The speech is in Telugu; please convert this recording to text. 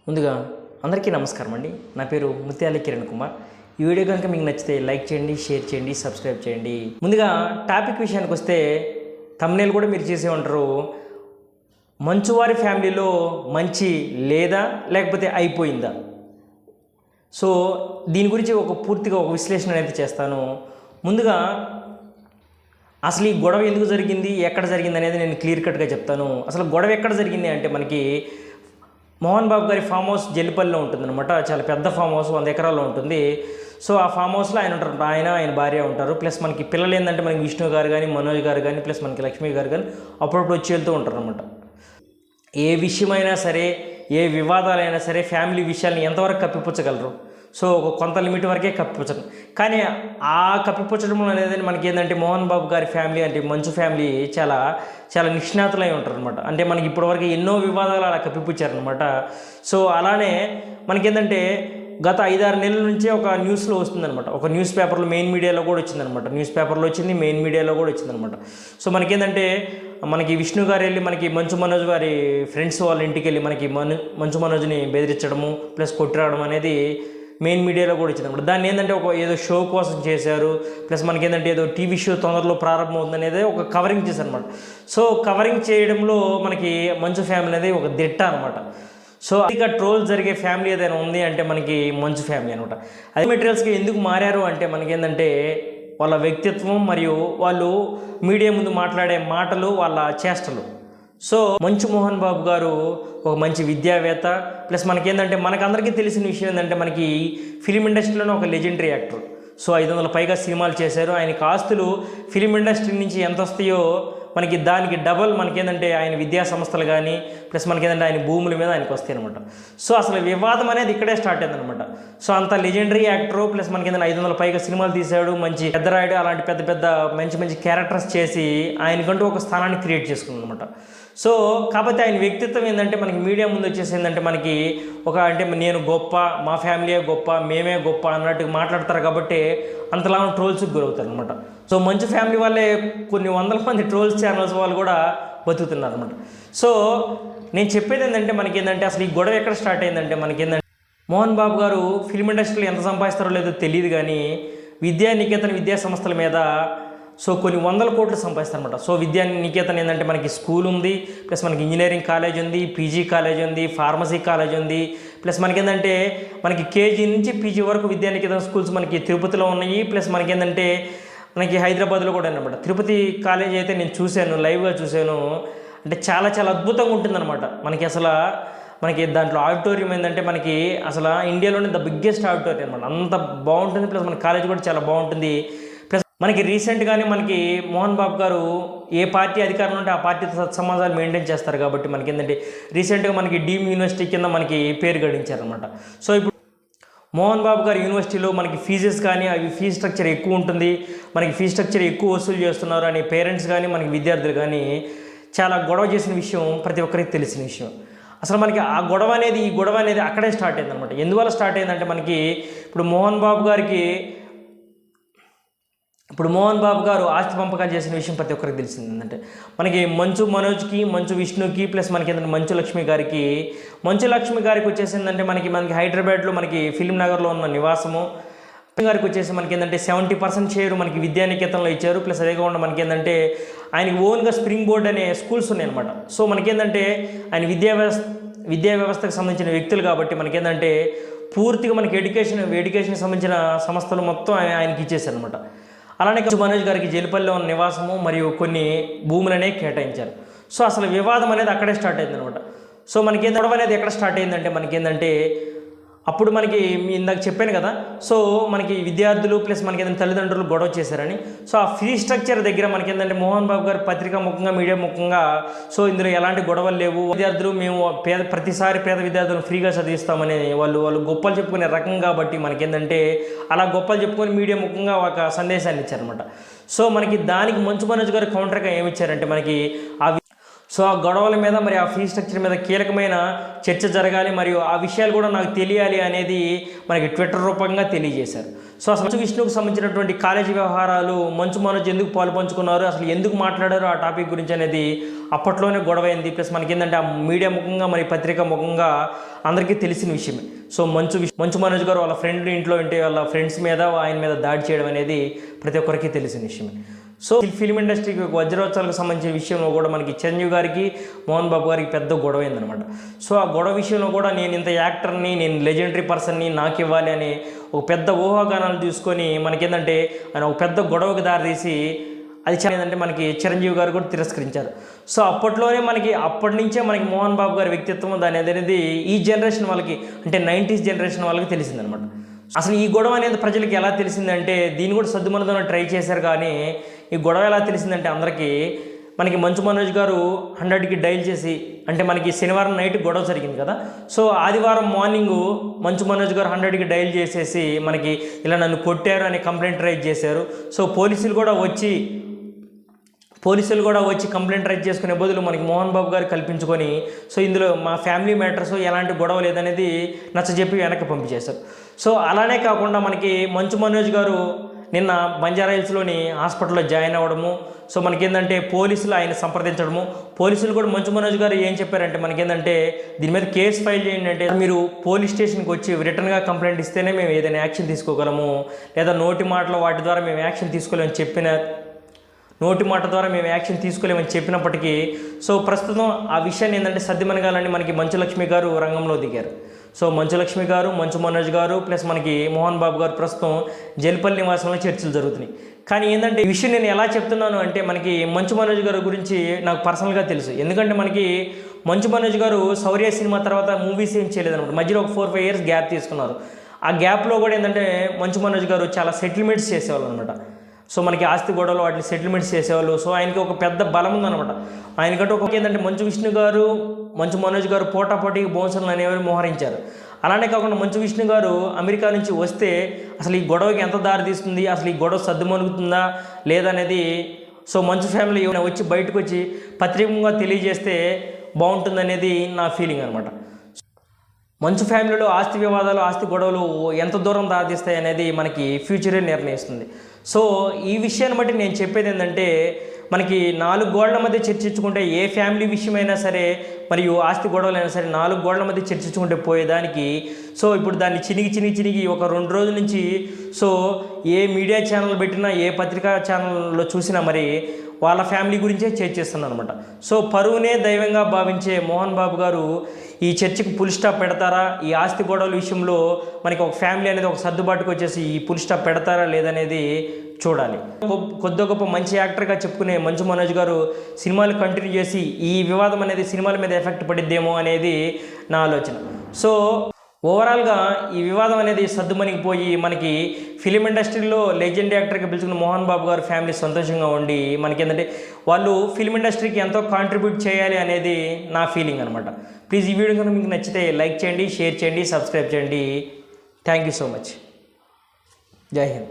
ముందుగా అందరికీ నమస్కారం అండి. నా పేరు ముత్యాల కిరణ్ కుమార్. ఈ వీడియో కనుక మీకు నచ్చితే లైక్ చేయండి, షేర్ చేయండి, సబ్స్క్రైబ్ చేయండి. ముందుగా టాపిక్ విషయానికి వస్తే థంబ్నెయిల్ కూడా మీరు చేసే ఉంటారు. మంచువారి ఫ్యామిలీలో మంచి లేదా లేకపోతే అయిపోయిందా? సో దీని గురించి పూర్తిగా ఒక విశ్లేషణ అనేది చేస్తాను. ముందుగా అసలు ఈ గొడవ ఎందుకు జరిగింది, ఎక్కడ జరిగింది అనేది నేను క్లియర్ కట్గా చెప్తాను. అసలు గొడవ ఎక్కడ జరిగింది అంటే మనకి మోహన్ బాబు గారి ఫామ్ హౌస్ జల్లిపల్లిలో ఉంటుందన్నమాట. చాలా పెద్ద ఫామ్ హౌస్, 100 ఎకరాల్లో ఉంటుంది. సో ఆ ఫామ్ హౌస్లో ఆయన ఉంటారు, ఆయన భార్య ఉంటారు. ప్లస్ మనకి పిల్లలు ఏంటంటే మనకి విష్ణు గారు కానీ, మనోజ్ గారు కానీ, ప్లస్ మనకి లక్ష్మి గారు కానీ అప్పుడప్పుడు వచ్చి వెళ్తూ ఉంటారు అనమాట. ఏ విషయమైనా సరే, ఏ వివాదాలైనా సరే ఫ్యామిలీ విషయాల్ని ఎంతవరకు కప్పిపుచ్చగలరు? సో ఒక కొంత లిమిట్ వరకే కప్పిపుచ్చడం. కానీ ఆ కప్పిపుచ్చడం అనేది మనకి ఏంటంటే మోహన్ బాబు గారి ఫ్యామిలీ అంటే మంచు ఫ్యామిలీ చాలా చాలా నిష్ణాతులై ఉంటారు అనమాట. అంటే మనకి ఇప్పటివరకు ఎన్నో వివాదాలు అలా కప్పిపుచ్చారనమాట. సో అలానే మనకేంటంటే గత 5-6 నెలల నుంచే ఒక న్యూస్లో వస్తుందన్నమాట. ఒక న్యూస్ పేపర్లో, మెయిన్ మీడియాలో కూడా వచ్చిందనమాట. న్యూస్ పేపర్లో వచ్చింది, మెయిన్ మీడియాలో కూడా వచ్చిందనమాట. సో మనకేంటంటే మనకి విష్ణు గారు వెళ్ళి మనకి మంచు మనోజ్ గారి ఫ్రెండ్స్ వాళ్ళ ఇంటికి వెళ్ళి మనకి మంచు మనోజ్ని బెదిరించడము ప్లస్ కొట్టిరావడం అనేది మెయిన్ మీడియాలో కూడా వచ్చిందన్నమాట. దాన్ని ఏంటంటే ఏదో షో కోసం చేశారు. ప్లస్ మనకి ఏంటంటే ఏదో టీవీ షో తొందరలో ప్రారంభమవుతుంది అనేది ఒక కవరింగ్ చేశారు అనమాట. సో కవరింగ్ చేయడంలో మనకి మంచు ఫ్యామిలీ అనేది ఒక దిట్ట అనమాట. సో ఇక ట్రోల్స్ జరిగే ఫ్యామిలీ ఏదైనా ఉంది అంటే మనకి మంచు ఫ్యామిలీ అనమాట. అదే మెటీరియల్స్కి ఎందుకు మారారు అంటే మనకి ఏంటంటే వాళ్ళ వ్యక్తిత్వం మరియు వాళ్ళు మీడియా ముందు మాట్లాడే మాటలు, వాళ్ళ చేష్టలు. సో మంచు మోహన్ బాబు గారు ఒక మంచి విద్యావేత్త. ప్లస్ మనకేంటంటే మనకందరికీ తెలిసిన విషయం ఏంటంటే మనకి ఫిలిం ఇండస్ట్రీలోనే ఒక లెజెండరీ యాక్టర్. సో 500 పైగా సినిమాలు చేశారు. ఆయనకి ఆస్తులు ఫిలిం ఇండస్ట్రీ నుంచి ఎంత వస్తాయో మనకి దానికి డబల్ మనకేంటంటే ఆయన విద్యా సంస్థలు కానీ ప్లస్ మనకేంటంటే ఆయన భూముల మీద ఆయనకు వస్తాయి అనమాట. సో అసలు వివాదం అనేది ఇక్కడే స్టార్ట్ అయిందనమాట. సో అంత లెజెండరీ యాక్టరు ప్లస్ మనకేంటంటే 500 పైగా సినిమాలు తీశాడు, మంచి పెద్దరాయుడు అలాంటి పెద్ద పెద్ద మంచి క్యారెక్టర్స్ చేసి ఆయనకంటూ ఒక స్థానాన్ని క్రియేట్ చేసుకున్నాడు అనమాట. సో కాకపోతే ఆయన వ్యక్తిత్వం ఏంటంటే మనకి మీడియా ముందు వచ్చేసి ఏంటంటే మనకి అంటే నేను గొప్ప, మా ఫ్యామిలీయే గొప్ప, మేమే గొప్ప అన్నట్టు మాట్లాడతారు కాబట్టి అంతలా ట్రోల్స్కి గురవుతారు అనమాట. సో మంచు ఫ్యామిలీ వాళ్ళే కొన్ని వందల మంది ట్రోల్స్ ఛానల్స్ వాళ్ళు కూడా బతుకుతున్నారు అనమాట. సో నేను చెప్పేది ఏంటంటే మనకి ఏంటంటే అసలు ఈ గొడవ ఎక్కడ స్టార్ట్ అయిందంటే మనకి ఏంటంటే మోహన్ బాబు గారు ఫిల్మ్ ఇండస్ట్రీలో ఎంత సంపాదిస్తారో లేదో తెలియదు కానీ విద్యానికేతన్ విద్యా సంస్థల మీద సో కొన్ని 100 కోట్లు సంపాదిస్తారనమాట. సో విద్యానికేతన్ ఏంటంటే మనకి స్కూల్ ఉంది, ప్లస్ మనకి ఇంజనీరింగ్ కాలేజ్ ఉంది, పీజీ కాలేజ్ ఉంది, ఫార్మసీ కాలేజ్ ఉంది. ప్లస్ మనకేంటంటే మనకి కేజీ నుంచి పీజీ వరకు విద్యానికేతన్ స్కూల్స్ మనకి తిరుపతిలో ఉన్నాయి. ప్లస్ మనకేంటంటే మనకి హైదరాబాద్లో కూడా అనమాట. తిరుపతి కాలేజ్ అయితే నేను చూశాను, లైవ్గా చూశాను. అంటే చాలా చాలా అద్భుతంగా ఉంటుందన్నమాట. మనకి దాంట్లో ఆడిటోరియం ఏంటంటే మనకి అసలు ఇండియాలోనే ద బిగ్గెస్ట్ ఆడిటోరియం అనమాట. అంత బాగుంటుంది. ప్లస్ మన కాలేజ్ కూడా చాలా బాగుంటుంది. ప్లస్ మనకి రీసెంట్గానే మనకి మోహన్ బాబు గారు ఏ పార్టీ అధికారంలో ఉంటే ఆ పార్టీతో సత్సమాజాలు మెయింటైన్ చేస్తారు కాబట్టి మనకి ఏంటంటే రీసెంట్గా మనకి డీమ్ యూనివర్సిటీ కింద మనకి పేరు గడించారనమాట. సో ఇప్పుడు మోహన్ బాబు గారి యూనివర్సిటీలో మనకి ఫీజెస్ కానీ అవి ఫీజు స్ట్రక్చర్ ఎక్కువ ఉంటుంది, మనకి ఫీజు స్ట్రక్చర్ ఎక్కువ వసూలు చేస్తున్నారు అని పేరెంట్స్ కానీ మనకి విద్యార్థులు కానీ చాలా గొడవ చేసిన విషయం ప్రతి ఒక్కరికి తెలిసిన విషయం. అసలు మనకి ఈ గొడవ అనేది అక్కడే స్టార్ట్ అయిందనమాట. ఎందువల్ల స్టార్ట్ అయిందంటే మనకి ఇప్పుడు మోహన్ బాబు గారు ఆస్తి పంపకాలు చేసిన విషయం ప్రతి ఒక్కరికి తెలిసింది. ఏంటంటే మనకి మంచు మనోజ్కి, మంచు విష్ణుకి ప్లస్ మనకి ఏంటంటే మంచు లక్ష్మి గారికి వచ్చేసిందంటే మనకి హైదరాబాద్లో మనకి ఫిల్మ్ నగర్లో ఉన్న నివాసము గారికి వచ్చేసి మనకి ఏంటంటే 70% షేరు మనకి విద్యానికేతన్లో ఇచ్చారు. ప్లస్ అదే కాకుండా మనకి ఏంటంటే ఆయనకి ఓన్గా స్ప్రింగ్ బోర్డ్ అనే స్కూల్స్ ఉన్నాయన్నమాట. సో మనకేంటంటే ఆయన విద్యా వ్యవస్థకు సంబంధించిన వ్యక్తులు కాబట్టి మనకేంటంటే పూర్తిగా మనకి ఎడ్యుకేషన్కి సంబంధించిన సంస్థలు మొత్తం ఆయనకి ఇచ్చేసారు అనమాట. అలానే మనోజ్ గారికి జల్లిపల్లిలో ఉన్న నివాసము మరియు కొన్ని భూములనే కేటాయించారు. సో అసలు వివాదం అనేది అక్కడే స్టార్ట్ అయింది అనమాట. సో మనకి గొడవ అనేది ఎక్కడ స్టార్ట్ అయిందంటే మనకేంటంటే అప్పుడు మనకి ఇందాక చెప్పాను కదా. సో మనకి విద్యార్థులు ప్లస్ మనకి ఏదైనా తల్లిదండ్రులు గొడవ చేశారని. సో ఆ ఫీ స్ట్రక్చర్ దగ్గర మనకి ఏంటంటే మోహన్ బాబు గారు పత్రికా ముఖంగా, మీడియా ముఖంగా సో ఇందులో ఎలాంటి గొడవలు లేవు, విద్యార్థులు మేము ప్రతిసారి పేద విద్యార్థులను ఫ్రీగా చదివిస్తామని వాళ్ళు గొప్పలు చెప్పుకునే రకం కాబట్టి మనకేంటంటే అలా గొప్పలు చెప్పుకొని మీడియా ముఖంగా ఒక సందేశాన్ని ఇచ్చారనమాట. సో మనకి దానికి మంచు మనోజ్ గారు కౌంటర్గా ఏమి ఇచ్చారంటే మనకి సో ఆ గొడవల మీద మరి ఆ ఫీ స్ట్రక్చర్ మీద కీలకమైన చర్చ జరగాలి, మరియు ఆ విషయాలు కూడా నాకు తెలియాలి అనేది మనకి ట్విట్టర్ రూపంగా తెలియజేశారు. సో అసలు మంచు విష్ణుకు సంబంధించినటువంటి కాలేజీ వ్యవహారాలు, మంచు మనోజ్ ఎందుకు పాలు పంచుకున్నారు, అసలు ఎందుకు మాట్లాడారు ఆ టాపిక్ గురించి అనేది అప్పట్లోనే గొడవ అయింది. ప్లస్ మనకి ఏంటంటే ఆ మీడియా ముఖంగా మరి పత్రికా ముఖంగా అందరికీ తెలిసిన విషయమే. సో మంచు మనోజ్ గారు వాళ్ళ ఫ్రెండ్ ఇంట్లో ఉంటే వాళ్ళ ఫ్రెండ్స్ మీద ఆయన మీద దాడి చేయడం అనేది ప్రతి ఒక్కరికి తెలిసిన విషయమే. సో ఫిల్మ్ ఇండస్ట్రీకి వజ్రోత్సవాలకు సంబంధించిన విషయంలో కూడా మనకి చిరంజీవి గారికి మోహన్ బాబు గారికి పెద్ద గొడవ అయిందనమాట. సో ఆ గొడవ విషయంలో కూడా నేను ఇంత యాక్టర్ని, నేను లెజెండరీ పర్సన్ని, నాకు ఇవ్వాలి అని ఒక పెద్ద ఊహాగానాలు తీసుకొని మనకేంటంటే ఆయన ఒక పెద్ద గొడవకు దారితీసి అది ఏంటంటే మనకి చిరంజీవి గారు కూడా తిరస్కరించారు. సో అప్పట్లోనే అప్పటి నుంచే మనకి మోహన్ బాబు గారి వ్యక్తిత్వం దాని అనేది ఈ జనరేషన్ వాళ్ళకి, అంటే 90s జనరేషన్ వాళ్ళకి తెలిసిందనమాట. అసలు ఈ గొడవ అనేది ప్రజలకి ఎలా తెలిసిందంటే, దీన్ని కూడా సర్దుమనతో ట్రై చేశారు, కానీ ఈ గొడవ ఎలా తెలిసిందంటే అందరికీ మనకి మంచు మనోజ్ గారు 100కి డైల్ చేసి, అంటే మనకి శనివారం నైట్ గొడవ జరిగింది కదా, సో ఆదివారం మార్నింగు మంచు మనోజ్ గారు 100కి డైల్ చేసేసి మనకి ఇలా నన్ను కొట్టారు అని కంప్లైంట్ రైజ్ చేశారు. సో పోలీసులు కూడా వచ్చి కంప్లైంట్ రైజ్ చేసుకునే బదులు మనకి మోహన్ బాబు గారు కల్పించుకొని, సో ఇందులో మా ఫ్యామిలీ మ్యాటర్స్ ఎలాంటి గొడవ లేదనేది నచ్చజెప్పి వెనక్కి పంపించేశారు. సో అలానే కాకుండా మనకి మంచు మనోజ్ గారు నిన్న బంజారాహిల్స్లోని హాస్పిటల్లో జాయిన్ అవ్వడము, సో మనకేంటంటే పోలీసులు ఆయన సంప్రదించడము, పోలీసులు కూడా మంచు మనోజ్ గారు ఏం చెప్పారంటే మనకేంటంటే దీని మీద కేసు ఫైల్ చేయండి, అంటే మీరు పోలీస్ స్టేషన్కి వచ్చి రిటర్న్గా కంప్లైంట్ ఇస్తేనే మేము ఏదైనా యాక్షన్ తీసుకోగలము, లేదా నోటి మాటల వాటి ద్వారా మేము యాక్షన్ తీసుకోలేమని చెప్పినప్పటికీ, సో ప్రస్తుతం ఆ విషయాన్ని ఏంటంటే సర్దిమనగాలని మనకి మంచు లక్ష్మి గారు రంగంలో దిగారు. సో మంచు లక్ష్మి గారు, మంచు మనోజ్ గారు ప్లస్ మనకి మోహన్ బాబు గారు ప్రస్తుతం జల్పల్లి నివాసంలో చర్చలు జరుగుతున్నాయి. కానీ ఏంటంటే ఈ విషయం నేను ఎలా చెప్తున్నాను అంటే, మనకి మంచు మనోజ్ గారి గురించి నాకు పర్సనల్గా తెలుసు. ఎందుకంటే మనకి మంచు మనోజ్ గారు శౌర్య సినిమా తర్వాత మూవీస్ ఏం చేయలేదన్నమాట. మధ్యలో ఒక 4-5 years గ్యాప్ తీసుకున్నారు. ఆ గ్యాప్లో కూడా ఏంటంటే మంచు మనోజ్ గారు చాలా సెటిల్మెంట్స్ చేసేవాళ్ళు అనమాట. సో మనకి ఆస్తి గొడవలు వాటిని సెటిల్మెంట్స్ చేసేవాళ్ళు. సో ఆయనకి ఒక పెద్ద బలం ఉందన్నమాట. ఆయనకంటే ఒక ఏంటంటే మంచు విష్ణు గారు, మంచు మనోజ్ గారు పోటాపోటీకి బౌన్సర్లు అనేవారు మోహరించారు. అలానే కాకుండా మంచు విష్ణు గారు అమెరికా నుంచి వస్తే అసలు ఈ గొడవకి ఎంత దారి తీస్తుంది, అసలు ఈ గొడవ సర్దుమణుగుతుందా లేదనేది సో మంచు ఫ్యామిలీ వచ్చి బయటకు వచ్చి పత్రికంగా తెలియజేస్తే బాగుంటుందనేది నా ఫీలింగ్ అనమాట. మంచు ఫ్యామిలీలో ఆస్తి వివాదాలు, ఆస్తి గొడవలు ఎంత దూరం దారితీస్తాయి అనేది మనకి ఫ్యూచరే నిర్ణయిస్తుంది. సో ఈ విషయాన్ని బట్టి నేను చెప్పేది ఏంటంటే, మనకి 4 గోడల మధ్య చర్చించుకుంటే ఏ ఫ్యామిలీ విషయమైనా సరే మరియు ఆస్తి గొడవలైనా సరే 4 గోడల మధ్య చర్చించుకుంటే పోయేదానికి, సో ఇప్పుడు దాన్ని చినిగి ఒక 2 రోజుల నుంచి సో ఏ మీడియా ఛానల్ పెట్టినా, ఏ పత్రికా ఛానల్లో చూసినా మరి వాళ్ళ ఫ్యామిలీ గురించే చర్చిస్తున్నాను అనమాట. సో పరువునే దైవంగా భావించే మోహన్ బాబు గారు ఈ చర్చకి ఫుల్ స్టాప్ పెడతారా, ఈ ఆస్తి గొడవల విషయంలో మనకి ఒక ఫ్యామిలీ అనేది ఒక సర్దుబాటుకు వచ్చేసి ఈ ఫుల్ స్టాప్ పెడతారా లేదనేది చూడాలి. కొద్ది గొప్ప మంచి యాక్టర్గా చెప్పుకునే మంచు మనోజ్ గారు సినిమాలు కంటిన్యూ చేసి ఈ వివాదం అనేది సినిమాల మీద ఎఫెక్ట్ పడిద్దేమో అనేది నా ఆలోచన. సో ఓవరాల్గా ఈ వివాదం అనేది సర్దుమణిగిపోయి మనకి ఫిలిం ఇండస్ట్రీలో లెజెండ్ యాక్టర్గా పిలుచుకున్న మోహన్ బాబు గారు ఫ్యామిలీ సంతోషంగా ఉండి మనకి ఏంటంటే వాళ్ళు ఫిలిం ఇండస్ట్రీకి ఎంతో కాంట్రిబ్యూట్ చేయాలి అనేది నా ఫీలింగ్ అనమాట. ప్లీజ్ ఈ వీడియో కనుక మీకు నచ్చితే లైక్ చేయండి, షేర్ చేయండి, సబ్స్క్రైబ్ చేయండి. Thank you so much. జై హింద్.